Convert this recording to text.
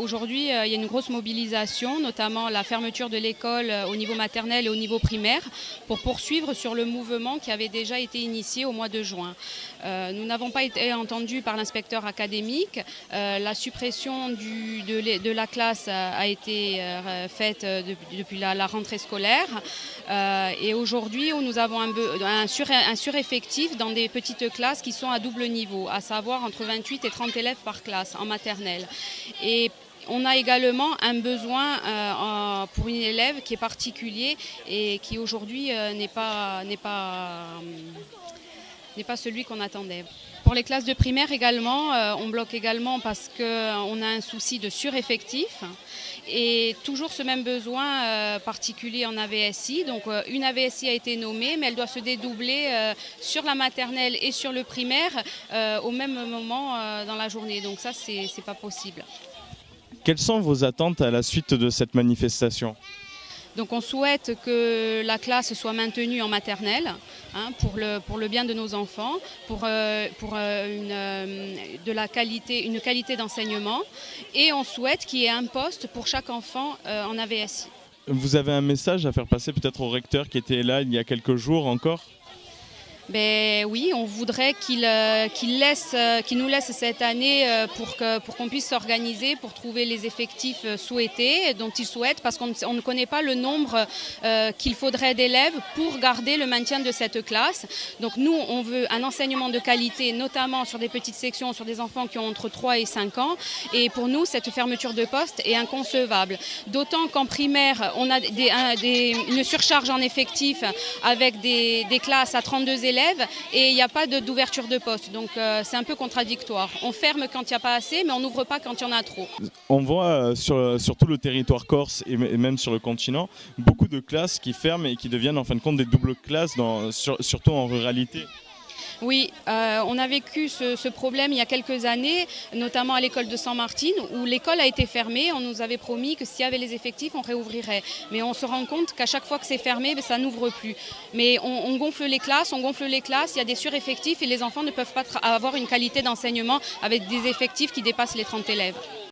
aujourd'hui, il y a une grosse mobilisation, notamment la fermeture de l'école au niveau maternel et au niveau primaire, pour poursuivre sur le mouvement qui avait déjà été initié au mois de juin. Nous n'avons pas été entendus par l'inspecteur académique. La suppression de la classe a été faite depuis la rentrée scolaire. Et aujourd'hui, nous avons un sureffectif dans des petites classes qui sont à double niveau, à savoir entre 28 et 30 élèves par classe en maternelle. Et on a également un besoin pour une élève qui est particulier et qui aujourd'hui n'est pas celui qu'on attendait. Pour les classes de primaire également, on bloque également parce qu'on a un souci de sureffectif et toujours ce même besoin particulier en AVSI. Donc une AVSI a été nommée, mais elle doit se dédoubler sur la maternelle et sur le primaire au même moment dans la journée. Donc ça, c'est pas possible. Quelles sont vos attentes à la suite de cette manifestation ? Donc on souhaite que la classe soit maintenue en maternelle pour le bien de nos enfants, pour une qualité d'enseignement, et on souhaite qu'il y ait un poste pour chaque enfant en AVSI. Vous avez un message à faire passer peut-être au recteur qui était là il y a quelques jours encore ? Ben oui, on voudrait qu'il nous laisse cette année pour qu'on puisse s'organiser, pour trouver les effectifs souhaités, dont il souhaite, parce qu'on ne connaît pas le nombre qu'il faudrait d'élèves pour garder le maintien de cette classe. Donc nous, on veut un enseignement de qualité, notamment sur des petites sections, sur des enfants qui ont entre 3 et 5 ans. Et pour nous, cette fermeture de poste est inconcevable. D'autant qu'en primaire, on a une surcharge en effectifs avec des classes à 32 élèves. Et il n'y a pas d'ouverture de poste, donc c'est un peu contradictoire. On ferme quand il n'y a pas assez, mais on n'ouvre pas quand il y en a trop. On voit sur tout le territoire corse et même sur le continent, beaucoup de classes qui ferment et qui deviennent en fin de compte des doubles classes, surtout en ruralité. Oui, on a vécu ce problème il y a quelques années, notamment à l'école de Saint-Martin, où l'école a été fermée. On nous avait promis que s'il y avait les effectifs, on réouvrirait. Mais on se rend compte qu'à chaque fois que c'est fermé, ça n'ouvre plus. Mais on gonfle les classes, il y a des sureffectifs et les enfants ne peuvent pas avoir une qualité d'enseignement avec des effectifs qui dépassent les 30 élèves.